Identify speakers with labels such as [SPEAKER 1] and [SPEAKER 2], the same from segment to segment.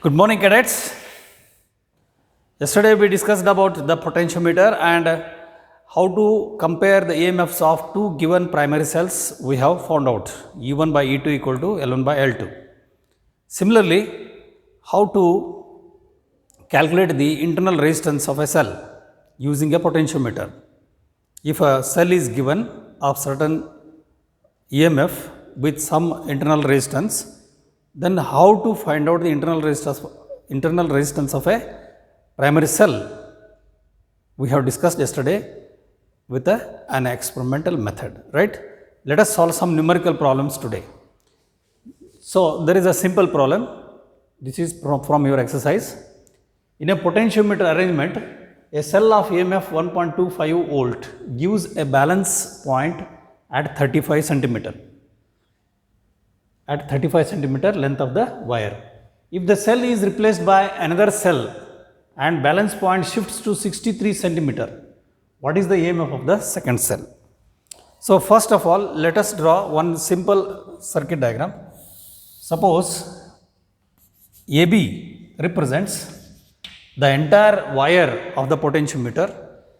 [SPEAKER 1] Good morning, cadets. Yesterday we discussed about the potentiometer and how to compare the EMFs of two given primary cells. We have found out E1 by E2 equal to L1 by L2. Similarly, how to calculate the internal resistance of a cell using a potentiometer. If a cell is given of certain EMF with some internal resistance, then how to find out the internal resistance of a primary cell we have discussed yesterday with an experimental method, right? Let us solve some numerical problems today. So there is a simple problem. This is from your exercise. In a potentiometer arrangement, a cell of EMF 1.25 volt gives a balance point at 35 centimeter. At 35 centimeter length of the wire. If the cell is replaced by another cell and balance point shifts to 63 centimeter, what is the EMF of the second cell? So first of all, let us draw one simple circuit diagram. Suppose AB represents the entire wire of the potentiometer.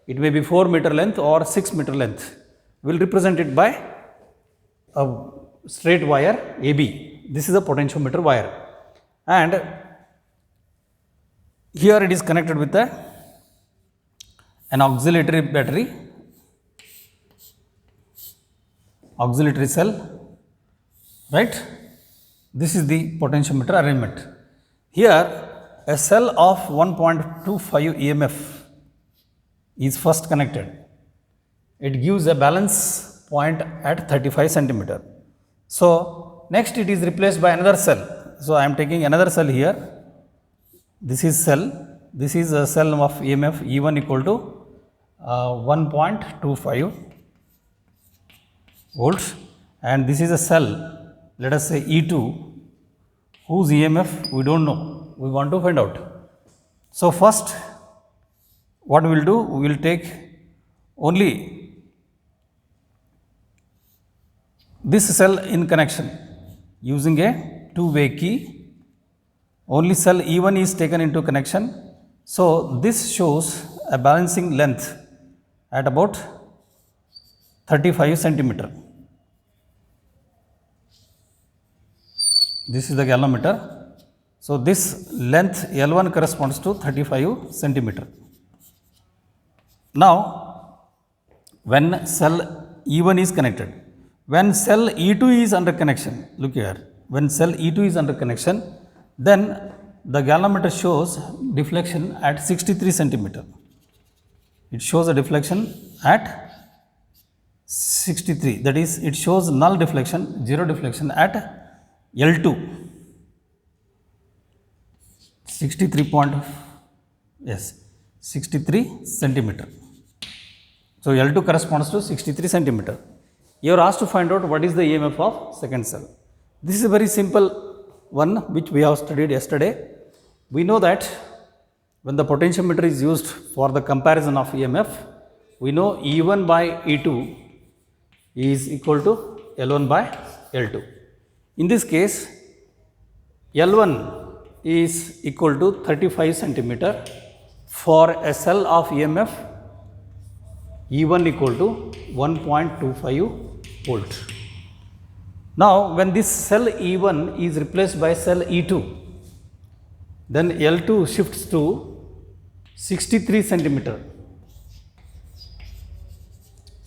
[SPEAKER 1] It may be 4 meter length or 6 meter length. We will represent it by a straight wire AB. This is a potentiometer wire, and here it is connected with an auxiliary battery, auxiliary cell, right? This is the potentiometer arrangement. Here a cell of 1.25 EMF is first connected. It gives a balance point at 35 centimeter. So next it is replaced by another cell. So I am taking another cell here. This is cell. This is a cell of EMF E1 equal to 1.25 volts, and this is a cell, let us say E2, whose EMF we don't know. We want to find out. So first what we will do, we will take only this cell in connection using a two-way key. Only cell E1 is taken into connection. So this shows a balancing length at about 35 centimeter. This is the galvanometer. So this length L1 corresponds to 35 centimeter. Now when cell E1 is connected, when cell E2 is under connection, look here, when cell E2 is under connection, then the galvanometer shows deflection at 63 centimeter. It shows a deflection at 63, that is, it shows null deflection, zero deflection at L2, 63 centimeter. So L2 corresponds to 63 centimeter. You are asked to find out what is the EMF of second cell. This is a very simple one which we have studied yesterday. We know that when the potentiometer is used for the comparison of EMF, we know E1 by E2 is equal to L1 by L2. In this case, L1 is equal to 35 centimeter for a cell of EMF E1 equal to 1.25 volt. Now when this cell E1 is replaced by cell E2, then L2 shifts to 63 centimeter.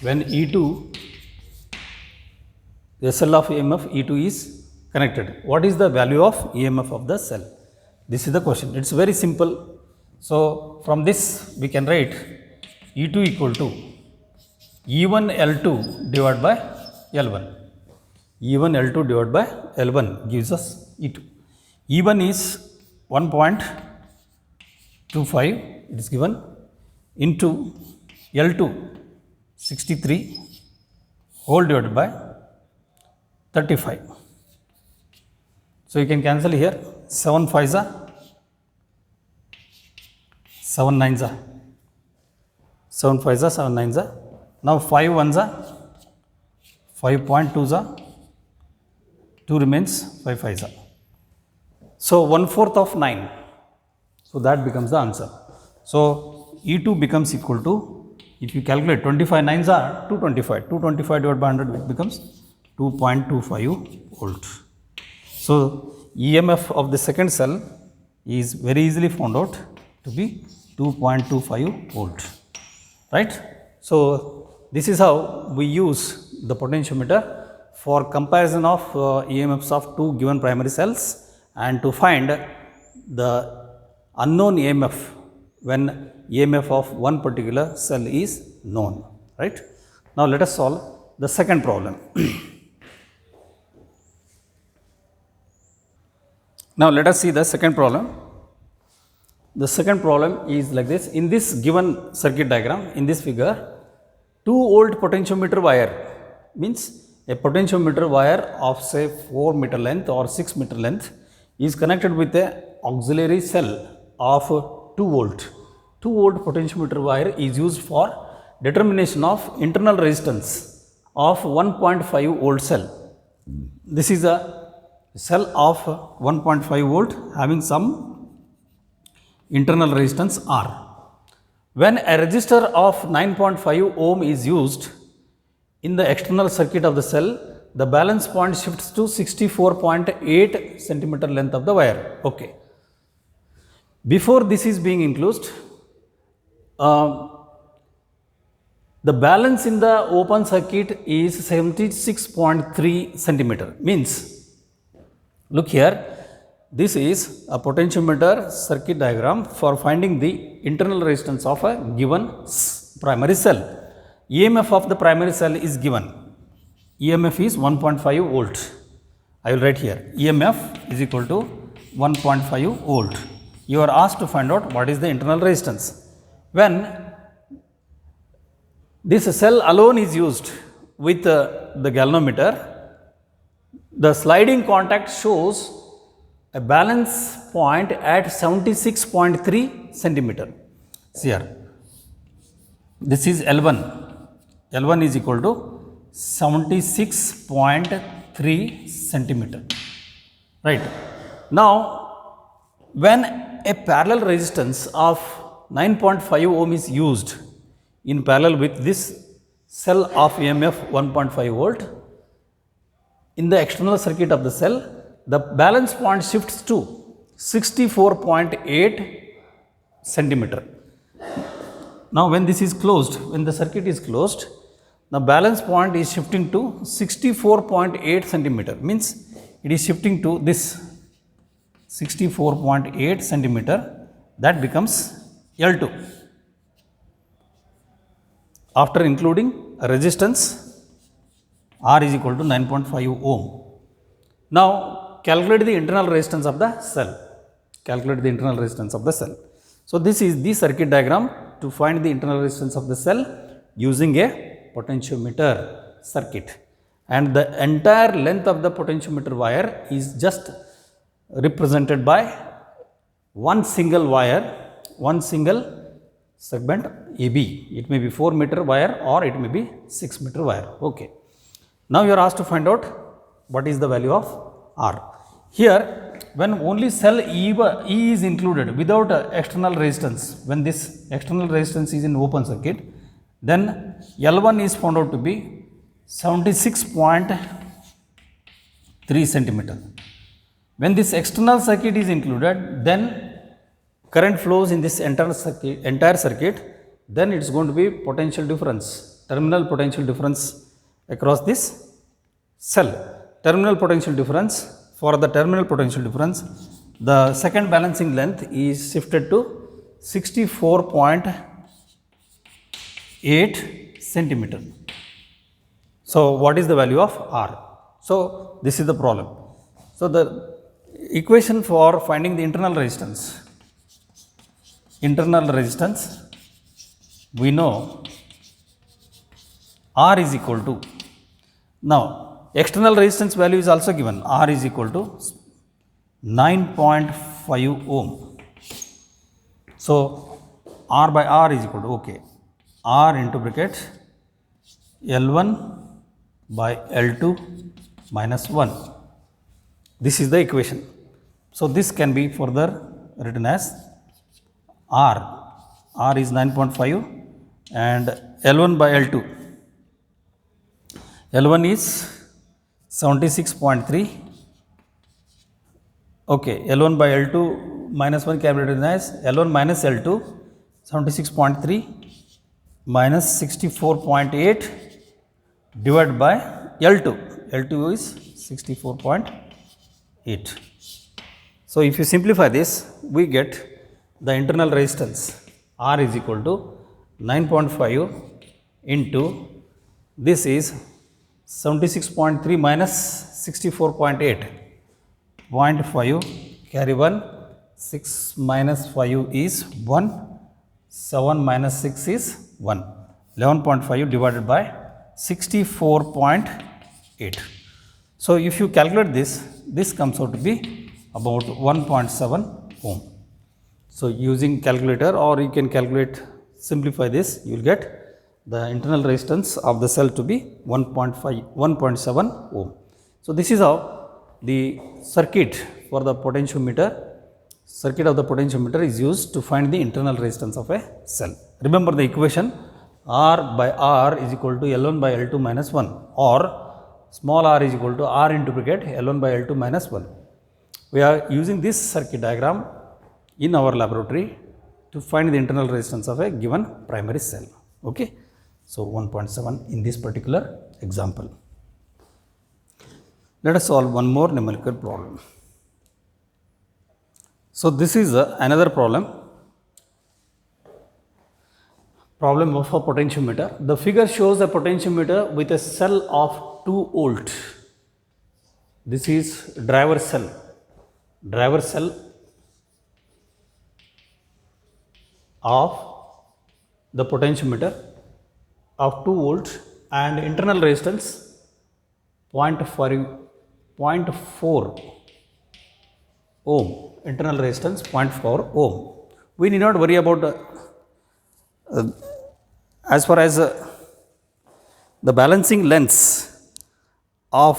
[SPEAKER 1] When E2, the cell of EMF E2 is connected, what is the value of EMF of the cell? This is the question. It's very simple. So from this we can write E2 equal to E1 L2 divided by L1. E1 L2 divided by L1 gives us E2. E1 is 1.25, it is given, into L2 63 whole divided by 35. So you can cancel here 7 5s are 7 9s are 7 5s are 7 9s are. Now 5 1s are 5.2s are 2 remains 5 5s are. So 1/4 of 9. So that becomes the answer. So E2 becomes equal to, if you calculate 25 nines are 225. 225 divided by 100 becomes 2.25 volt. So EMF of the second cell is very easily found out to be 2.25 volt. Right? So this is how we use the potentiometer for comparison of EMFs of two given primary cells and to find the unknown EMF when EMF of one particular cell is known. Right? Now let us solve the second problem. Now let us see the second problem. The second problem is like this. In this given circuit diagram, in this figure, 2 volt potentiometer wire, means a potentiometer wire of say 4 meter length or 6 meter length is connected with a auxiliary cell of 2 volt. 2 volt potentiometer wire is used for determination of internal resistance of 1.5 volt cell. This is a cell of 1.5 volt having some internal resistance R. When a resistor of 9.5 ohm is used in the external circuit of the cell, the balance point shifts to 64.8 centimeter length of the wire. Okay. Before this is being enclosed, the balance in the open circuit is 76.3 centimeter. Means, look here, this is a potentiometer circuit diagram for finding the internal resistance of a given primary cell. EMF of the primary cell is given. EMF is 1.5 volt. I will write here. EMF is equal to 1.5 volt. You are asked to find out what is the internal resistance. When this cell alone is used with the galvanometer, the sliding contact shows a balance point at 76.3 centimeter. See here, this is L1. L1 is equal to 76.3 centimeter. Right. Now, when a parallel resistance of 9.5 ohm is used in parallel with this cell of EMF 1.5 volt, in the external circuit of the cell, the balance point shifts to 64.8 centimeter. Now when this is closed, when the circuit is closed, the balance point is shifting to 64.8 centimeter, means it is shifting to this 64.8 centimeter, that becomes L2. After including a resistance, R is equal to 9.5 ohm. Now calculate the internal resistance of the cell. Calculate the internal resistance of the cell. So this is the circuit diagram to find the internal resistance of the cell using a potentiometer circuit. And the entire length of the potentiometer wire is just represented by one single wire, one single segment AB. It may be 4 meter wire or it may be 6 meter wire. Okay. Now you are asked to find out what is the value of R. Here, when only cell E is included without external resistance, when this external resistance is in open circuit, then L1 is found out to be 76.3 centimeter. When this external circuit is included, then current flows in this entire circuit, then it is going to be potential difference, terminal potential difference across this cell. Terminal potential difference, for the terminal potential difference, the second balancing length is shifted to 64.8 centimeter. So what is the value of R? So this is the problem. So the equation for finding the internal resistance, we know R is equal to, now external resistance value is also given, R is equal to 9.5 ohm. So R by R is equal to, okay, R into bracket L1 by L2 minus 1. This is the equation. So this can be further written as R. R is 9.5 and L1 by L2. L1 is 76.3. Okay, L1 by L2 minus 1 can be written as L1 minus L2, 76.3 minus 64.8 divided by L2. L2 is 64.8. So if you simplify this, we get the internal resistance R is equal to 9.5 into this is 76.3 minus 64.8. 0.5 carry 1, 6 minus 5 is 1, 7 minus 6 is 1, 11.5 divided by 64.8. So if you calculate this, this comes out to be about 1.7 ohm. So using calculator, or you can calculate, simplify this, you will get the internal resistance of the cell to be 1.7 ohm. So this is how the circuit for the potentiometer, circuit of the potentiometer is used to find the internal resistance of a cell. Remember the equation, R by R is equal to L1 by L2 minus 1, or small r is equal to R into bracket L1 by L2 minus 1. We are using this circuit diagram in our laboratory to find the internal resistance of a given primary cell. Okay. So 1.7 in this particular example. Let us solve one more numerical problem. So this is another problem of a potentiometer. The figure shows a potentiometer with a cell of 2 volt. This is driver cell of the potentiometer of 2 volt and internal resistance 0.4 ohm, internal resistance 0.4 ohm. We need not worry about as far as the balancing lengths of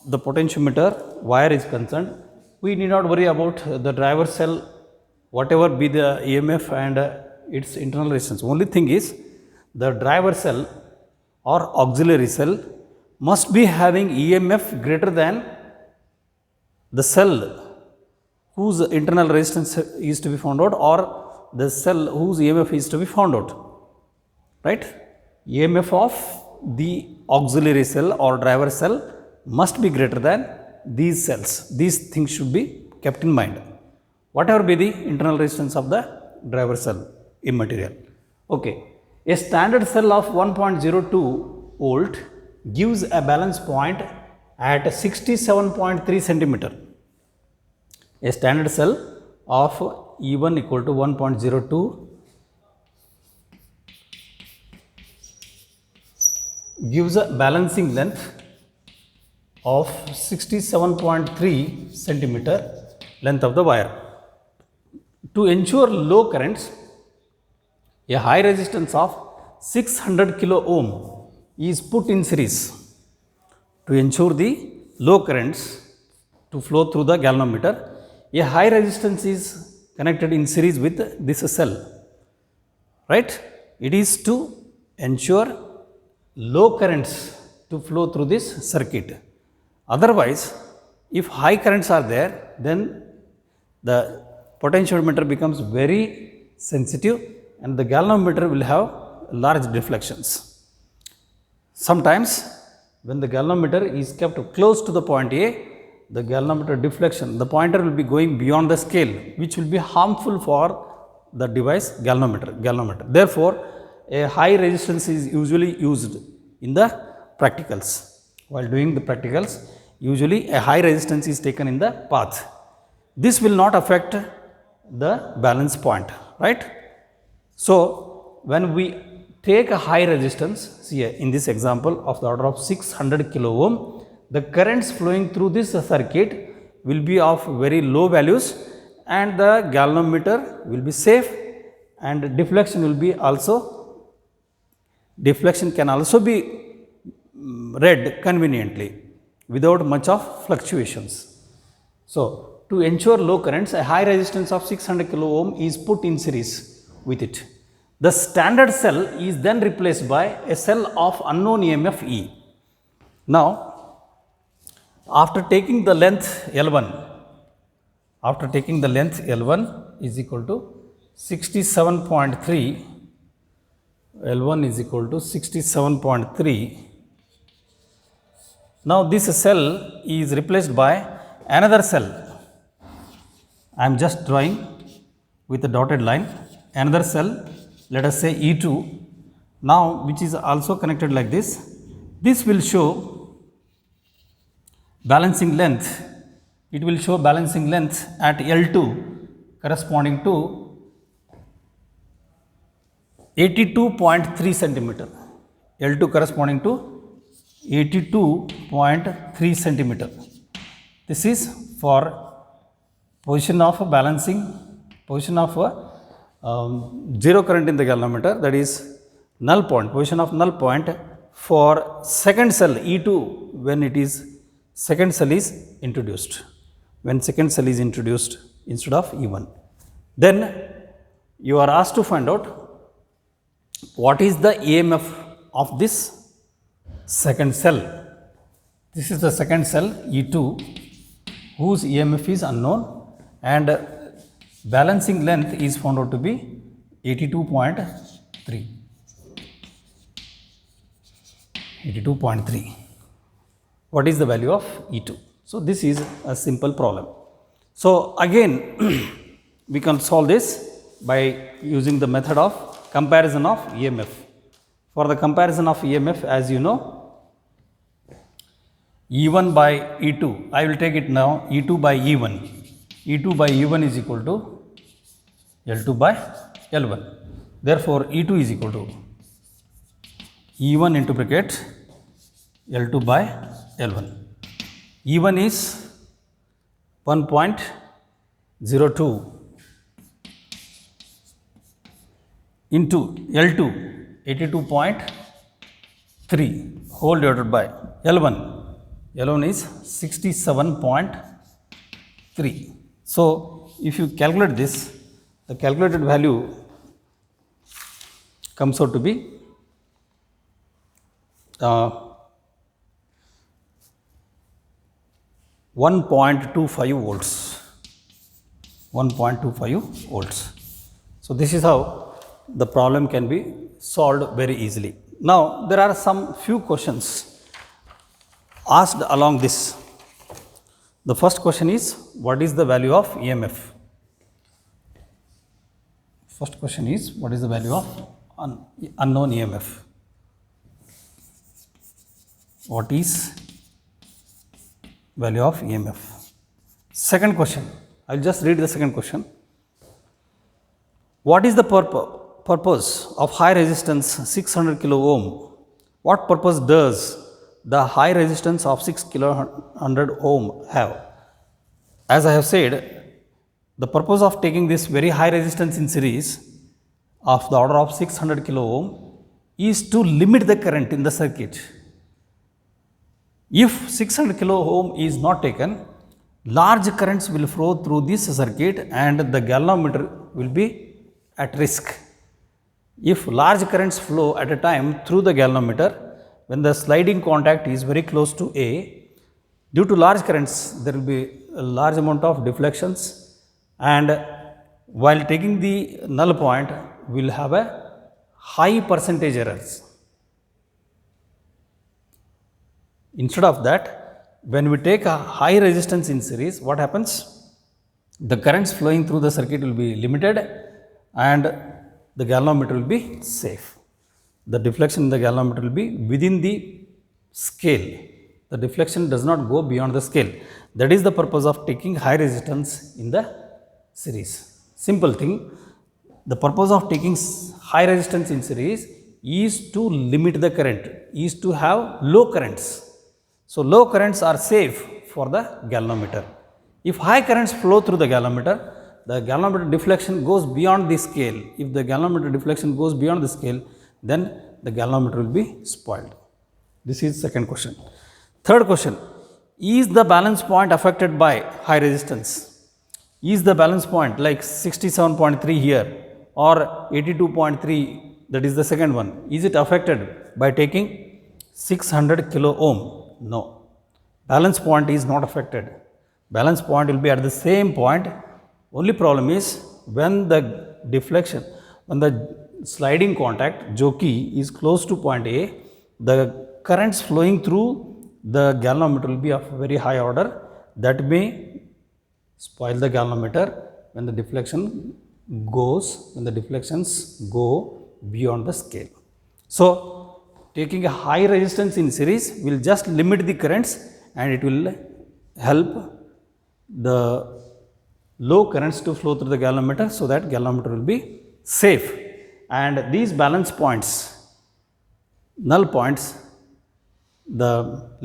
[SPEAKER 1] the potentiometer wire is concerned. We need not worry about the driver cell, whatever be the EMF and its internal resistance. Only thing is the driver cell or auxiliary cell must be having EMF greater than the cell whose internal resistance is to be found out, or the cell whose EMF is to be found out, right? EMF of the auxiliary cell or driver cell must be greater than these cells. These things should be kept in mind. Whatever be the internal resistance of the driver cell immaterial. Okay. A standard cell of 1.02 volt gives a balance point at 67.3 centimeter. A standard cell of E1 equal to 1.02 gives a balancing length of 67.3 centimeter length of the wire. To ensure low currents, a high resistance of 600 kilo ohm is put in series. To ensure the low currents to flow through the galvanometer, a high resistance is connected in series with this cell, right? It is to ensure low currents to flow through this circuit. Otherwise, if high currents are there, then the potentiometer becomes very sensitive and the galvanometer will have large deflections. Sometimes when the galvanometer is kept close to the point A, the galvanometer deflection, the pointer will be going beyond the scale, which will be harmful for the device galvanometer. Therefore, a high resistance is usually used in the practicals. While doing the practicals, usually a high resistance is taken in the path. This will not affect the balance point, right? So when we take a high resistance, see in this example of the order of 600 kilo ohm, the currents flowing through this circuit will be of very low values and the galvanometer will be safe, and deflection can also be read conveniently without much of fluctuations. So to ensure low currents, a high resistance of 600 kilo ohm is put in series with it. The standard cell is then replaced by a cell of unknown EMF E. Now, after taking the length L1 is equal to 67.3, L1 is equal to 67.3. Now, this cell is replaced by another cell. I am just drawing with a dotted line another cell, let us say E2, now which is also connected like this. This will show balancing length. It will show balancing length at L2 corresponding to 82.3 centimeter. L2 corresponding to 82.3 centimeter. This is for position of zero current in the galvanometer, that is null point, position of null point for second cell E2 when it is second cell is introduced, instead of E1. Then you are asked to find out what is the EMF of this second cell. This is the second cell E2 whose EMF is unknown and balancing length is found out to be 82.3. What is the value of E2? So, this is a simple problem. So, again we can solve this by using the method of comparison of EMF. For the comparison of EMF, as you know, E1 by E2, I will take it now E2 by E1. E2 by E1 is equal to L2 by L1. Therefore, E2 is equal to E1 into bracket L2 by L1. E1 is 1.02 into L2 82.3 whole divided by L1. L1 is 67.3. So, if you calculate this, the calculated value comes out to be 1.25 volts. 1.25 volts. So, this is how the problem can be solved very easily. Now, there are some few questions asked along this. The first question is, what is the value of EMF? First question is, what is the value of unknown EMF? What is value of EMF? Second question, I will just read the second question. What is the purpose of high resistance 600 kilo ohm? What purpose does the high resistance of 6 kilo 100 ohm have? As I have said, the purpose of taking this very high resistance in series of the order of 600 kilo ohm is to limit the current in the circuit. If 600 kilo ohm is not taken, large currents will flow through this circuit and the galvanometer will be at risk. If large currents flow at a time through the galvanometer, when the sliding contact is very close to A, due to large currents, there will be a large amount of deflections, and while taking the null point, we will have a high percentage errors. Instead of that, when we take a high resistance in series, what happens? The currents flowing through the circuit will be limited and the galvanometer will be safe. The deflection in the galvanometer will be within the scale. The deflection does not go beyond the scale. That is the purpose of taking high resistance in the series. Simple thing. The purpose of taking high resistance in series is to limit the current, is to have low currents. So, low currents are safe for the galvanometer. If high currents flow through the galvanometer deflection goes beyond the scale. If the galvanometer deflection goes beyond the scale, then the galvanometer will be spoiled. This is second question. Third question, is the balance point affected by high resistance? Is the balance point like 67.3 here or 82.3, that is the second one, is it affected by taking 600 kilo ohm? No. Balance point is not affected. Balance point will be at the same point. Only problem is when the deflection, when the sliding contact jockey is close to point A, the currents flowing through the galvanometer will be of very high order. That may spoil the galvanometer when the deflections go beyond the scale. So, taking a high resistance in series will just limit the currents and it will help the low currents to flow through the galvanometer, so that galvanometer will be safe. And these balance points, null points, the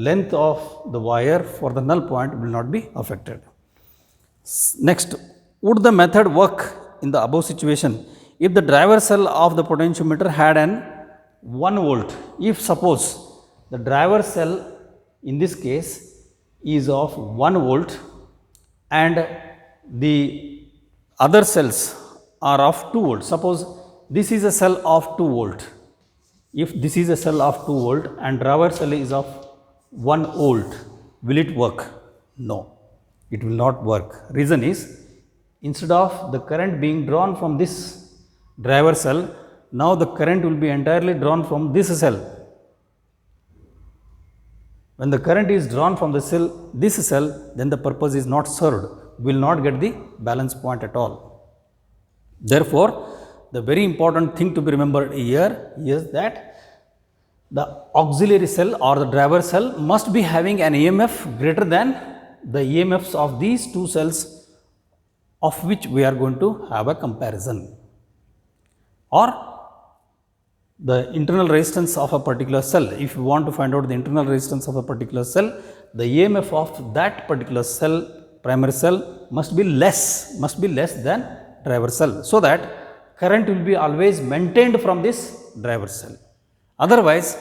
[SPEAKER 1] length of the wire for the null point will not be affected. Next, would the method work in the above situation if the driver cell of the potentiometer had an 1 volt? If suppose the driver cell in this case is of 1 volt and the other cells are of 2 volt. Suppose this is a cell of 2 volt. If this is a cell of 2 volt and driver cell is of 1 volt, will it work? No, it will not work. Reason is, instead of the current being drawn from this driver cell, now the current will be entirely drawn from this cell. When the current is drawn from the cell, this cell, then the purpose is not served. We will not get the balance point at all. Therefore, the very important thing to be remembered here is that the auxiliary cell or the driver cell must be having an EMF greater than the EMFs of these two cells, of which we are going to have a comparison, or the internal resistance of a particular cell. If you want to find out the internal resistance of a particular cell, the EMF of that particular cell, primary cell, must be less than driver cell, so that current will be always maintained from this driver cell. Otherwise,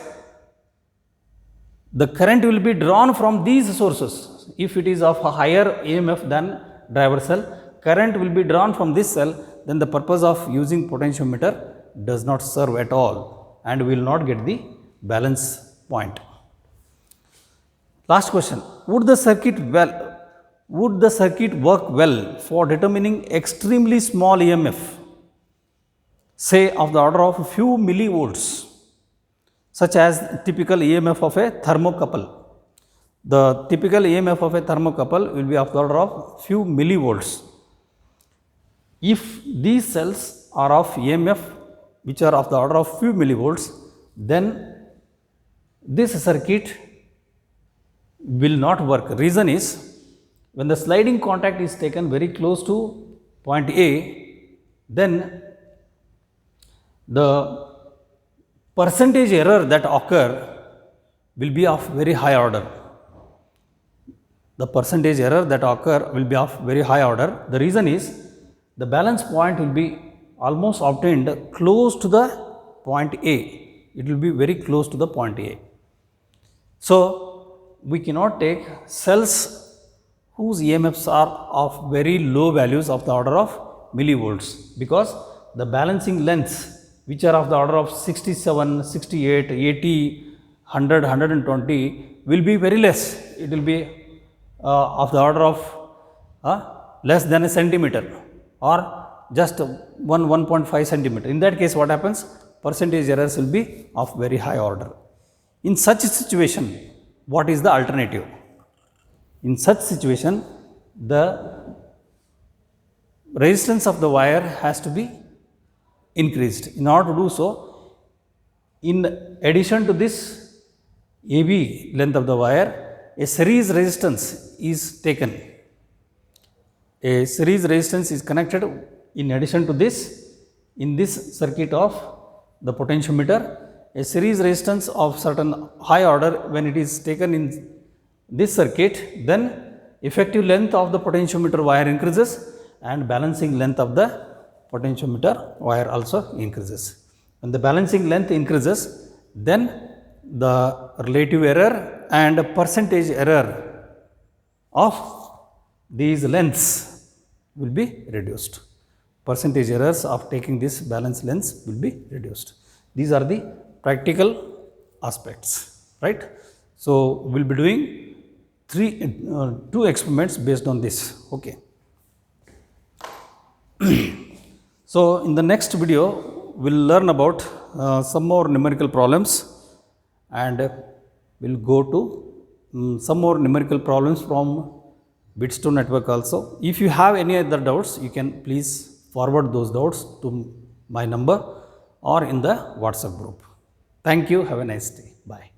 [SPEAKER 1] the current will be drawn from these sources. If it is of a higher EMF than driver cell, current will be drawn from this cell, then the purpose of using potentiometer does not serve at all and we will not get the balance point. Last question, would the circuit work well for determining extremely small EMF, say of the order of a few millivolts, such as typical EMF of a thermocouple? The typical EMF of a thermocouple will be of the order of few millivolts. If these cells are of EMF which are of the order of few millivolts, then this circuit will not work. Reason is, when the sliding contact is taken very close to point A, then the percentage error that occur will be of very high order. The percentage error that occur will be of very high order. The reason is, the balance point will be almost obtained close to the point A. It will be very close to the point A. So, we cannot take cells whose EMFs are of very low values of the order of millivolts, because the balancing lengths which are of the order of 67, 68, 80, 100, 120 will be very less. It will be of the order of less than a centimeter or just 1.5 centimeter. In that case, what happens? Percentage errors will be of very high order. In such a situation, what is the alternative? In such situation, the resistance of the wire has to be increased. In order to do so, in addition to this AB length of the wire, a series resistance is taken. A series resistance is connected in addition to this, in this circuit of the potentiometer. A series resistance of certain high order, when it is taken in this circuit, then effective length of the potentiometer wire increases and balancing length of the potentiometer wire also increases. When the balancing length increases, then the relative error and percentage error of these lengths will be reduced. Percentage errors of taking this balance lens will be reduced. These are the practical aspects, right? So we'll be doing two experiments based on this. Okay. So in the next video we'll learn about some more numerical problems, and we'll go to some more numerical problems from Bitstone network also. If you have any other doubts, you can please forward those doubts to my number or in the WhatsApp group. Thank you. Have a nice day. Bye.